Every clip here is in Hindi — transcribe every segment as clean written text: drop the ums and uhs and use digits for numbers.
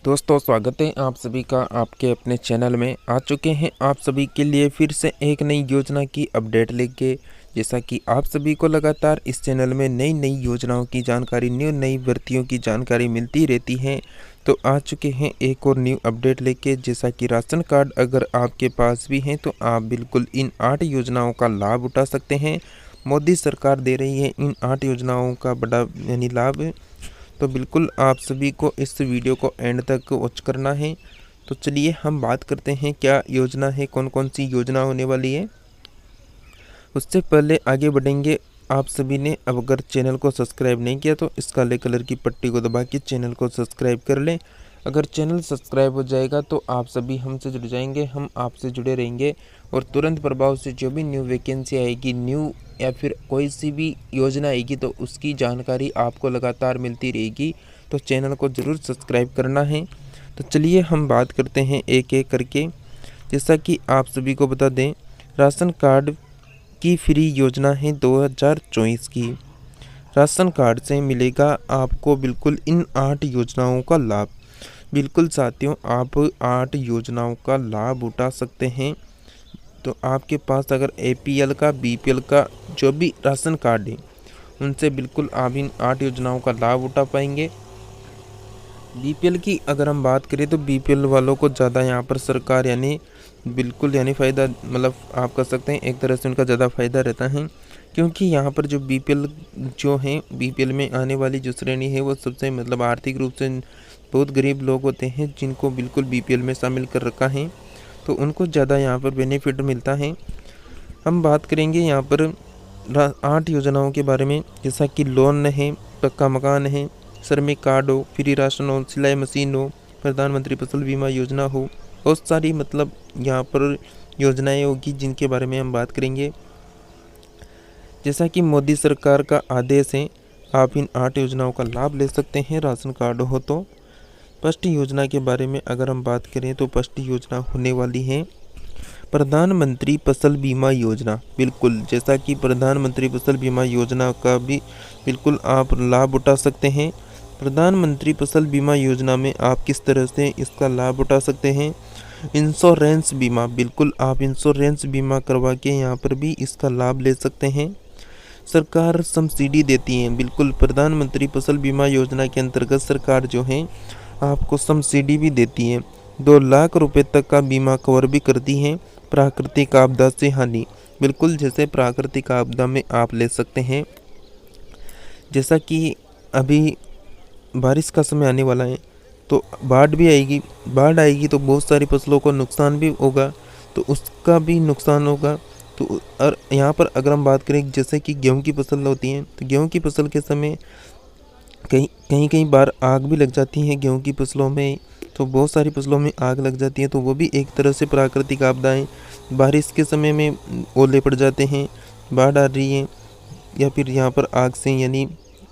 दोस्तों स्वागत है आप सभी का आपके अपने चैनल में। आ चुके हैं आप सभी के लिए फिर से एक नई योजना की अपडेट लेके। जैसा कि आप सभी को लगातार इस चैनल में नई नई योजनाओं की जानकारी, न्यू नई भर्तियों की जानकारी मिलती रहती है, तो आ चुके हैं एक और न्यू अपडेट लेके। जैसा कि राशन कार्ड अगर आपके पास भी हैं तो आप बिल्कुल इन 8 योजनाओं का लाभ उठा सकते हैं। मोदी सरकार दे रही है इन 8 योजनाओं का बड़ा लाभ। तो बिल्कुल आप सभी को इस वीडियो को एंड तक वॉच करना है। तो चलिए हम बात करते हैं क्या योजना है, कौन कौन सी योजना होने वाली है। उससे पहले आगे बढ़ेंगे, आप सभी ने अब अगर चैनल को सब्सक्राइब नहीं किया तो इस काले कलर की पट्टी को दबा के चैनल को सब्सक्राइब कर लें। अगर चैनल सब्सक्राइब हो जाएगा तो आप सभी हमसे जुड़ जाएंगे, हम आपसे जुड़े रहेंगे और तुरंत प्रभाव से जो भी न्यू वैकेंसी आएगी, न्यू या फिर कोई सी भी योजना आएगी तो उसकी जानकारी आपको लगातार मिलती रहेगी। तो चैनल को ज़रूर सब्सक्राइब करना है। तो चलिए हम बात करते हैं एक एक करके। जैसा कि आप सभी को बता दें, राशन कार्ड की फ्री योजना है 2024 की। राशन कार्ड से मिलेगा आपको बिल्कुल इन 8 योजनाओं का लाभ। बिल्कुल साथियों, आप 8 योजनाओं का लाभ उठा सकते हैं। तो आपके पास अगर APL का, BPL का जो भी राशन कार्ड है उनसे बिल्कुल आप इन 8 योजनाओं का लाभ उठा पाएंगे। BPL की अगर हम बात करें तो BPL वालों को ज़्यादा यहाँ पर सरकार बिल्कुल फ़ायदा, मतलब आप कर सकते हैं एक तरह से उनका ज़्यादा फ़ायदा रहता है। क्योंकि यहाँ पर जो BPL जो हैं, BPL में आने वाली जो श्रेणी है वो सबसे आर्थिक रूप से बहुत गरीब लोग होते हैं जिनको बिल्कुल BPL में शामिल कर रखा है, तो उनको ज़्यादा यहाँ पर बेनिफिट मिलता है। हम बात करेंगे यहाँ पर 8 योजनाओं के बारे में, जैसा कि लोन है, पक्का मकान है, श्रमिक कार्ड हो, फ्री राशन हो, सिलाई मशीन हो, प्रधानमंत्री फसल बीमा योजना हो। बहुत सारी यहाँ पर योजनाएं होगी जिनके बारे में हम बात करेंगे। जैसा कि मोदी सरकार का आदेश है, आप इन 8 योजनाओं का लाभ ले सकते हैं राशन कार्ड हो तो। फर्स्ट योजना के बारे में अगर हम बात करें तो फर्स्ट योजना होने वाली है प्रधानमंत्री फसल बीमा योजना। बिल्कुल जैसा कि प्रधानमंत्री फसल बीमा योजना का भी बिल्कुल आप लाभ उठा सकते हैं। प्रधानमंत्री फसल बीमा योजना में आप किस तरह से इसका लाभ उठा सकते हैं। इंश्योरेंस बीमा, बिल्कुल आप इंश्योरेंस बीमा करवा के यहाँ पर भी इसका लाभ ले सकते हैं। सरकार सब्सिडी देती है, बिल्कुल प्रधानमंत्री फसल बीमा योजना के अंतर्गत सरकार जो है आपको सब्सिडी भी देती है। 2 लाख रुपए तक का बीमा कवर भी करती है प्राकृतिक आपदा से हानि। बिल्कुल जैसे प्राकृतिक आपदा में आप ले सकते हैं। जैसा कि अभी बारिश का समय आने वाला है तो बाढ़ भी आएगी, बाढ़ आएगी तो बहुत सारी फसलों को नुकसान भी होगा, तो उसका भी नुकसान होगा। तो और यहाँ पर अगर हम बात करें जैसे कि गेहूं की फसल होती है, तो गेहूं की फसल के समय कहीं बार आग भी लग जाती है गेहूं की फसलों में, तो बहुत सारी फसलों में आग लग जाती है, तो वो भी एक तरह से प्राकृतिक आपदाएं। बारिश के समय में ओले पड़ जाते हैं, बाढ़ आ रही है, या फिर यहाँ पर आग से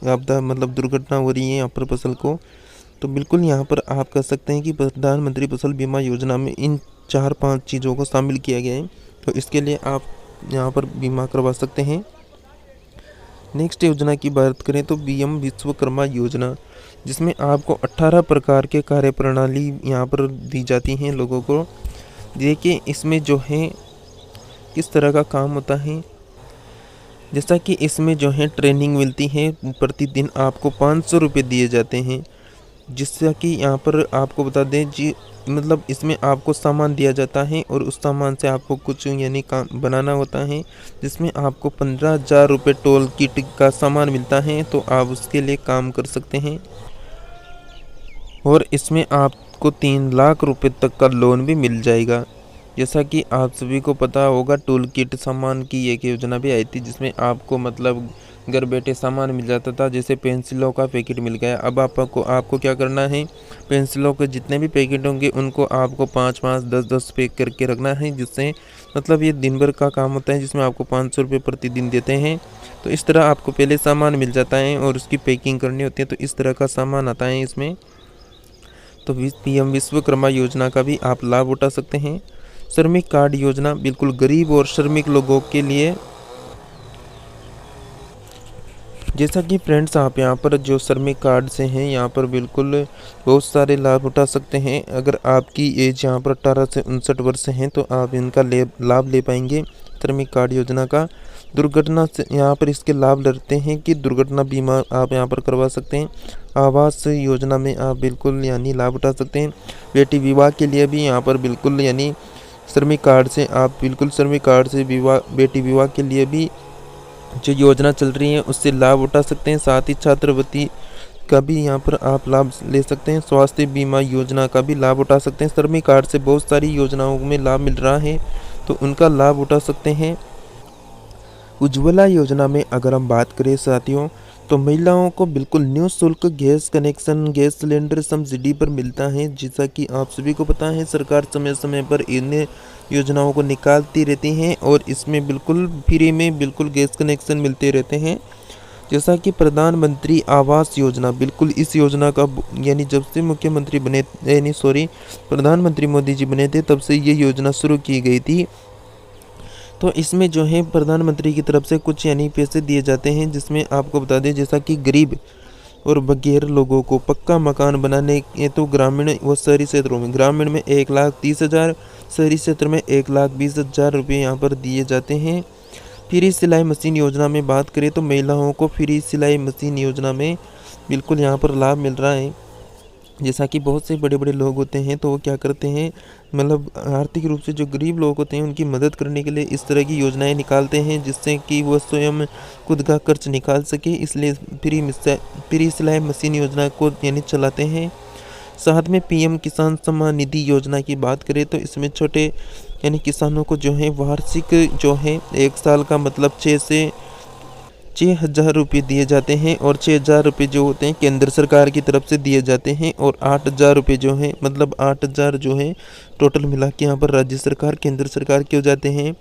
आपदा दुर्घटना हो रही है यहाँ पर फसल को, तो बिल्कुल यहाँ पर आप कह सकते हैं कि प्रधानमंत्री फसल बीमा योजना में इन 4-5 चीज़ों को शामिल किया गया है, तो इसके लिए आप यहाँ पर बीमा करवा सकते हैं। नेक्स्ट योजना की बात करें तो PM विश्वकर्मा योजना, जिसमें आपको 18 प्रकार के कार्य प्रणाली यहाँ पर दी जाती हैं लोगों को। देखिए इसमें जो है किस तरह का काम होता है। जैसा कि इसमें जो है ट्रेनिंग मिलती है, प्रतिदिन आपको 500 रुपये दिए जाते हैं। जिससे कि यहाँ पर आपको बता दें जी, इसमें आपको सामान दिया जाता है और उस सामान से आपको कुछ काम बनाना होता है, जिसमें आपको 15,000 रुपये टोल किट का सामान मिलता है, तो आप उसके लिए काम कर सकते हैं। और इसमें आपको 3 लाख रुपए तक का लोन भी मिल जाएगा। जैसा कि आप सभी को पता होगा, टूल किट सामान की एक योजना भी आई थी जिसमें आपको घर बैठे सामान मिल जाता था। जैसे पेंसिलों का पैकेट मिल गया, अब आपको क्या करना है, पेंसिलों के जितने भी पैकेट होंगे उनको आपको 5-5, 10-10 पैक करके रखना है, जिससे ये दिन भर का काम होता है, जिसमें आपको 500 रुपये प्रतिदिन देते हैं। तो इस तरह आपको पहले सामान मिल जाता है और उसकी पैकिंग करनी होती है, तो इस तरह का सामान आता है इसमें। तो PM विश्वकर्मा योजना का भी आप लाभ उठा सकते हैं। श्रमिक कार्ड योजना, बिल्कुल गरीब और श्रमिक लोगों के लिए जैसा कि फ्रेंड्स आप यहाँ पर जो श्रमिक कार्ड से हैं यहाँ पर बिल्कुल बहुत सारे लाभ उठा सकते हैं। अगर आपकी एज यहाँ पर 18 से 59 वर्ष हैं तो आप इनका लाभ ले पाएंगे श्रमिक कार्ड योजना का। दुर्घटना से यहाँ पर इसके लाभ लगते हैं कि दुर्घटना बीमा आप यहाँ पर करवा सकते हैं। आवास योजना में आप बिल्कुल यानी लाभ उठा सकते हैं। बेटी विवाह के लिए भी यहाँ पर बिल्कुल यानी श्रमिक कार्ड से आप बिल्कुल श्रमिक कार्ड से बेटी विवाह के लिए भी जो योजना चल रही है उससे लाभ उठा सकते हैं। साथ ही छात्रवृत्ति का भी यहाँ पर आप लाभ ले सकते हैं। स्वास्थ्य बीमा योजना का भी लाभ उठा सकते हैं। श्रमिक कार्ड से बहुत सारी योजनाओं में लाभ मिल रहा है तो उनका लाभ उठा सकते हैं। उज्ज्वला योजना में अगर हम बात करें साथियों तो महिलाओं को बिल्कुल निःशुल्क gas connection, gas cylinder subsidy पर मिलता है। जैसा कि आप सभी को पता है सरकार समय समय पर इन योजनाओं को निकालती रहती हैं और इसमें बिल्कुल फ्री में बिल्कुल गैस कनेक्शन मिलते रहते हैं। जैसा कि प्रधानमंत्री आवास योजना, बिल्कुल इस योजना का यानी जब से मुख्यमंत्री बने प्रधानमंत्री मोदी जी बने थे तब से ये योजना शुरू की गई थी। तो इसमें जो है प्रधानमंत्री की तरफ से कुछ यानी पैसे दिए जाते हैं, जिसमें आपको बता दें जैसा कि गरीब और बगैर लोगों को पक्का मकान बनाने के तो ग्रामीण व शहरी क्षेत्रों में, ग्रामीण में 1,30,000, शहरी क्षेत्र में 1,20,000 रुपये यहाँ पर दिए जाते हैं। फ्री सिलाई मशीन योजना में बात करें तो महिलाओं को फ्री सिलाई मशीन योजना में बिल्कुल यहाँ पर लाभ मिल रहा है। जैसा कि बहुत से बड़े बड़े लोग होते हैं तो वो क्या करते हैं, मतलब आर्थिक रूप से जो गरीब लोग होते हैं उनकी मदद करने के लिए इस तरह की योजनाएं निकालते हैं जिससे कि वो स्वयं खुद का खर्च निकाल सके, इसलिए फ्री सिलाई मशीन योजना को यानी चलाते हैं। साथ में पीएम किसान सम्मान निधि योजना की बात करें तो इसमें छोटे यानी किसानों को जो है वार्षिक जो है 1 साल का मतलब 6,000 रुपये दिए जाते हैं और 6,000 रुपये जो होते हैं केंद्र सरकार की तरफ से दिए जाते हैं और 8,000 रुपये जो है मतलब 8,000 जो है टोटल मिला के यहाँ पर राज्य सरकार केंद्र सरकार के हो जाते हैं।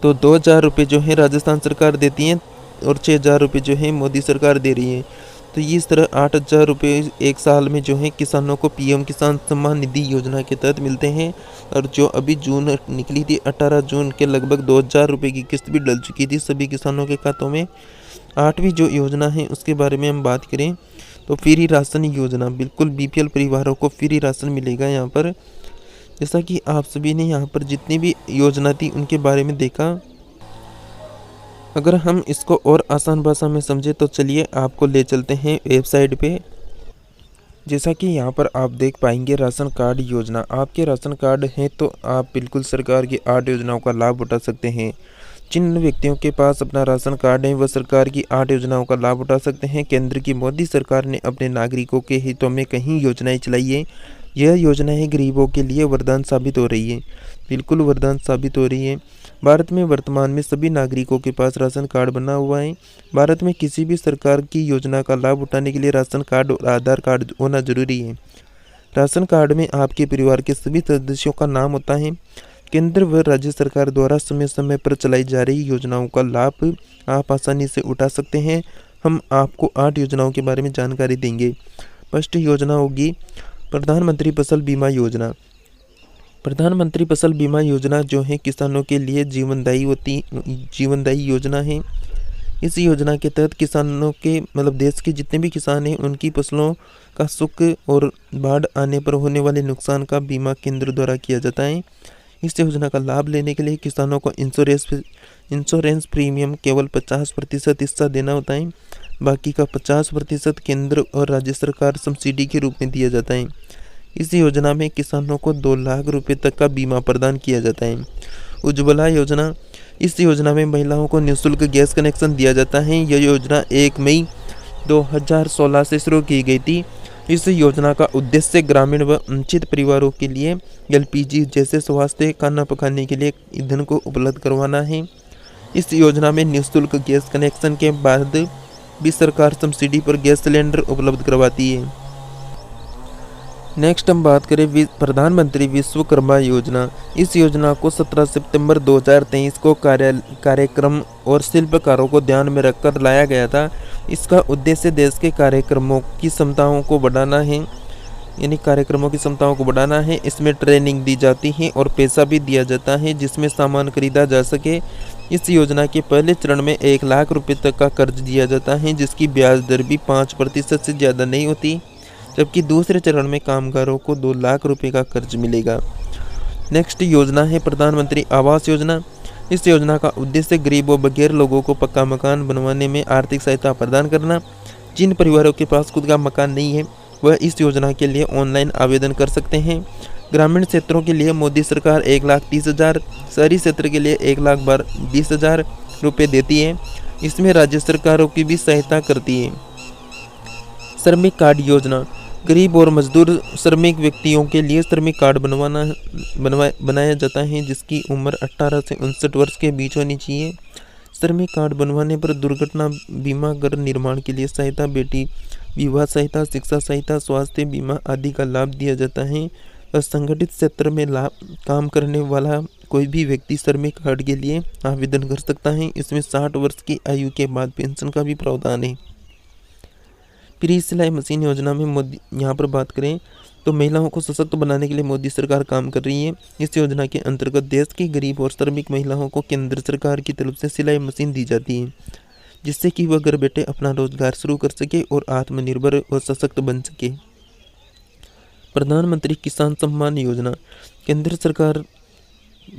तो 2,000 रुपये जो है राजस्थान सरकार देती है और 6,000 रुपये जो है मोदी सरकार दे रही है। तो इस तरह 8,000 रुपये 1 साल में जो है किसानों को पीएम किसान सम्मान निधि योजना के तहत मिलते हैं। और जो अभी जून निकली थी 18 जून के लगभग 2,000 रुपये की किस्त भी डल चुकी थी सभी किसानों के खातों में। 8वीं जो योजना है उसके बारे में हम बात करें तो फ्री राशन योजना, बिल्कुल बीपीएल परिवारों को फ्री राशन मिलेगा यहाँ पर। जैसा कि आप सभी ने यहाँ पर जितनी भी योजना थी उनके बारे में देखा। अगर हम इसको और आसान भाषा में समझे तो चलिए आपको ले चलते हैं वेबसाइट पे। जैसा कि यहाँ पर आप देख पाएंगे राशन कार्ड योजना, आपके राशन कार्ड हैं तो आप बिल्कुल सरकार की 8 योजनाओं का लाभ उठा सकते हैं। जिन व्यक्तियों के पास अपना राशन कार्ड है वह सरकार की 8 योजनाओं का लाभ उठा सकते हैं। केंद्र की मोदी सरकार ने अपने नागरिकों के हितों में कई योजनाएं चलाई है। यह योजनाएं गरीबों के लिए वरदान साबित हो रही है, बिल्कुल वरदान साबित हो रही है। भारत में वर्तमान में सभी नागरिकों के पास राशन कार्ड बना हुआ है। भारत में किसी भी सरकार की योजना का लाभ उठाने के लिए राशन कार्ड और आधार कार्ड होना जरूरी है। राशन कार्ड में आपके परिवार के सभी सदस्यों का नाम होता है। केंद्र व राज्य सरकार द्वारा समय समय पर चलाई जा रही योजनाओं का लाभ आप आसानी से उठा सकते हैं। हम आपको 8 योजनाओं के बारे में जानकारी देंगे। फर्स्ट योजना होगी प्रधानमंत्री फसल बीमा योजना। प्रधानमंत्री फसल बीमा योजना जो है किसानों के लिए जीवनदायी योजना है। इस योजना के तहत किसानों के मतलब देश के जितने भी किसान हैं उनकी फसलों का सुख और बाढ़ आने पर होने वाले नुकसान का बीमा केंद्र द्वारा किया जाता है। इस योजना का लाभ लेने के लिए किसानों को इंश्योरेंस प्रीमियम केवल 50% हिस्सा देना होता है, बाकी का 50% केंद्र और राज्य सरकार सब्सिडी के रूप में दिया जाता है। इस योजना में किसानों को 2 लाख रुपए तक का बीमा प्रदान किया जाता है। उज्ज्वला योजना, इस योजना में महिलाओं को निःशुल्क गैस कनेक्शन दिया जाता है। यह योजना 1 मई 2016 से शुरू की गई थी। इस योजना का उद्देश्य ग्रामीण व वंचित परिवारों के लिए एलपीजी जैसे स्वास्थ्य खाना पकाने के लिए ईंधन को उपलब्ध करवाना है। इस योजना में निःशुल्क गैस कनेक्शन के बाद भी सरकार सब्सिडी पर गैस सिलेंडर उपलब्ध करवाती है। नेक्स्ट हम बात करें प्रधानमंत्री विश्वकर्मा योजना। इस योजना को 17 सितंबर 2023 को कार्यक्रम और शिल्पकारों को ध्यान में रखकर लाया गया था। इसका उद्देश्य देश के कार्यक्रमों की क्षमताओं को बढ़ाना है, यानी कार्यक्रमों की क्षमताओं को बढ़ाना है। इसमें ट्रेनिंग दी जाती है और पैसा भी दिया जाता है जिसमें सामान खरीदा जा सके। इस योजना के पहले चरण में 1 लाख रुपए तक का कर्ज दिया जाता है, जिसकी ब्याज दर भी 5% से ज़्यादा नहीं होती, जबकि दूसरे चरण में कामगारों को 2 लाख रुपए का कर्ज मिलेगा। नेक्स्ट योजना है प्रधानमंत्री आवास योजना। इस योजना का उद्देश्य गरीब व बगैर लोगों को पक्का मकान बनवाने में आर्थिक सहायता प्रदान करना। जिन परिवारों के पास खुद का मकान नहीं है वह इस योजना के लिए ऑनलाइन आवेदन कर सकते हैं। ग्रामीण क्षेत्रों के लिए मोदी सरकार 1,30,000, शहरी क्षेत्र के लिए 1,20,000 रुपये देती है। इसमें राज्य सरकारों की भी सहायता करती है। श्रमिक कार्ड योजना, गरीब और मजदूर श्रमिक व्यक्तियों के लिए श्रमिक कार्ड बनाया जाता है, जिसकी उम्र 18 से 59 वर्ष के बीच होनी चाहिए। श्रमिक कार्ड बनवाने पर दुर्घटना बीमा, घर निर्माण के लिए सहायता, बेटी विवाह सहायता, शिक्षा सहायता, स्वास्थ्य बीमा आदि का लाभ दिया जाता है। असंगठित क्षेत्र में काम करने वाला कोई भी व्यक्ति श्रमिक कार्ड के लिए आवेदन कर सकता है। इसमें 60 वर्ष की आयु के बाद पेंशन का भी प्रावधान है। फ्री सिलाई मशीन योजना में मोदी, यहाँ पर बात करें तो महिलाओं को सशक्त बनाने के लिए मोदी सरकार काम कर रही है। इस योजना के अंतर्गत देश की गरीब और श्रमिक महिलाओं को केंद्र सरकार की तरफ से सिलाई मशीन दी जाती है, जिससे कि वह घर बैठे अपना रोजगार शुरू कर सके और आत्मनिर्भर और सशक्त बन सके। प्रधानमंत्री किसान सम्मान योजना, केंद्र सरकार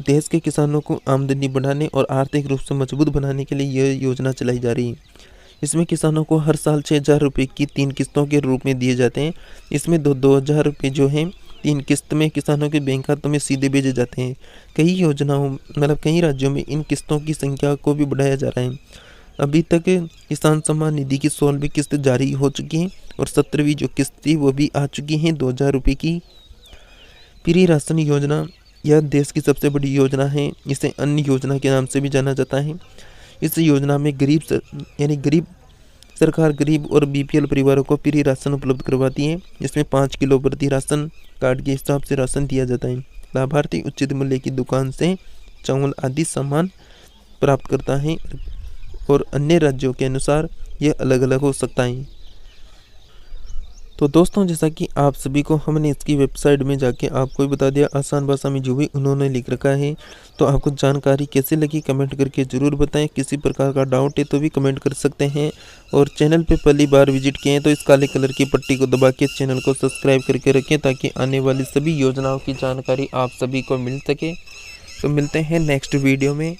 देश के किसानों को आमदनी बढ़ाने और आर्थिक रूप से मजबूत बनाने के लिए यह योजना चलाई जा रही है। इसमें किसानों को हर साल 6,000 रुपये की 3 किस्तों के रूप में दिए जाते हैं। इसमें 2,000 रुपये जो हैं 3 किस्त में किसानों के बैंक खातों में सीधे भेजे जाते हैं। कई राज्यों में इन किस्तों की संख्या को भी बढ़ाया जा रहा है। अभी तक किसान सम्मान निधि की 16वीं किस्त जारी हो चुकी है और 17वीं जो किस्त थी वो भी आ चुकी है 2,000 रुपये की। फ्री राशन योजना, यह देश की सबसे बड़ी योजना है। इसे अन्य योजना के नाम से भी जाना जाता है। इस योजना में सरकार गरीब और बीपीएल परिवारों को फ्री राशन उपलब्ध करवाती है। इसमें 5 किलो प्रति राशन कार्ड के हिसाब से राशन दिया जाता है। लाभार्थी उचित मूल्य की दुकान से चावल आदि सामान प्राप्त करता है और अन्य राज्यों के अनुसार यह अलग अलग हो सकता है। तो दोस्तों, जैसा कि आप सभी को हमने इसकी वेबसाइट में जाके आपको भी बता दिया, आसान भाषा में जो भी उन्होंने लिख रखा है। तो आपको जानकारी कैसे लगी कमेंट करके ज़रूर बताएं। किसी प्रकार का डाउट है तो भी कमेंट कर सकते हैं। और चैनल पे पहली बार विजिट किए हैं तो इस काले कलर की पट्टी को दबा के चैनल को सब्सक्राइब करके रखें, ताकि आने वाली सभी योजनाओं की जानकारी आप सभी को मिल सके। तो मिलते हैं नेक्स्ट वीडियो में।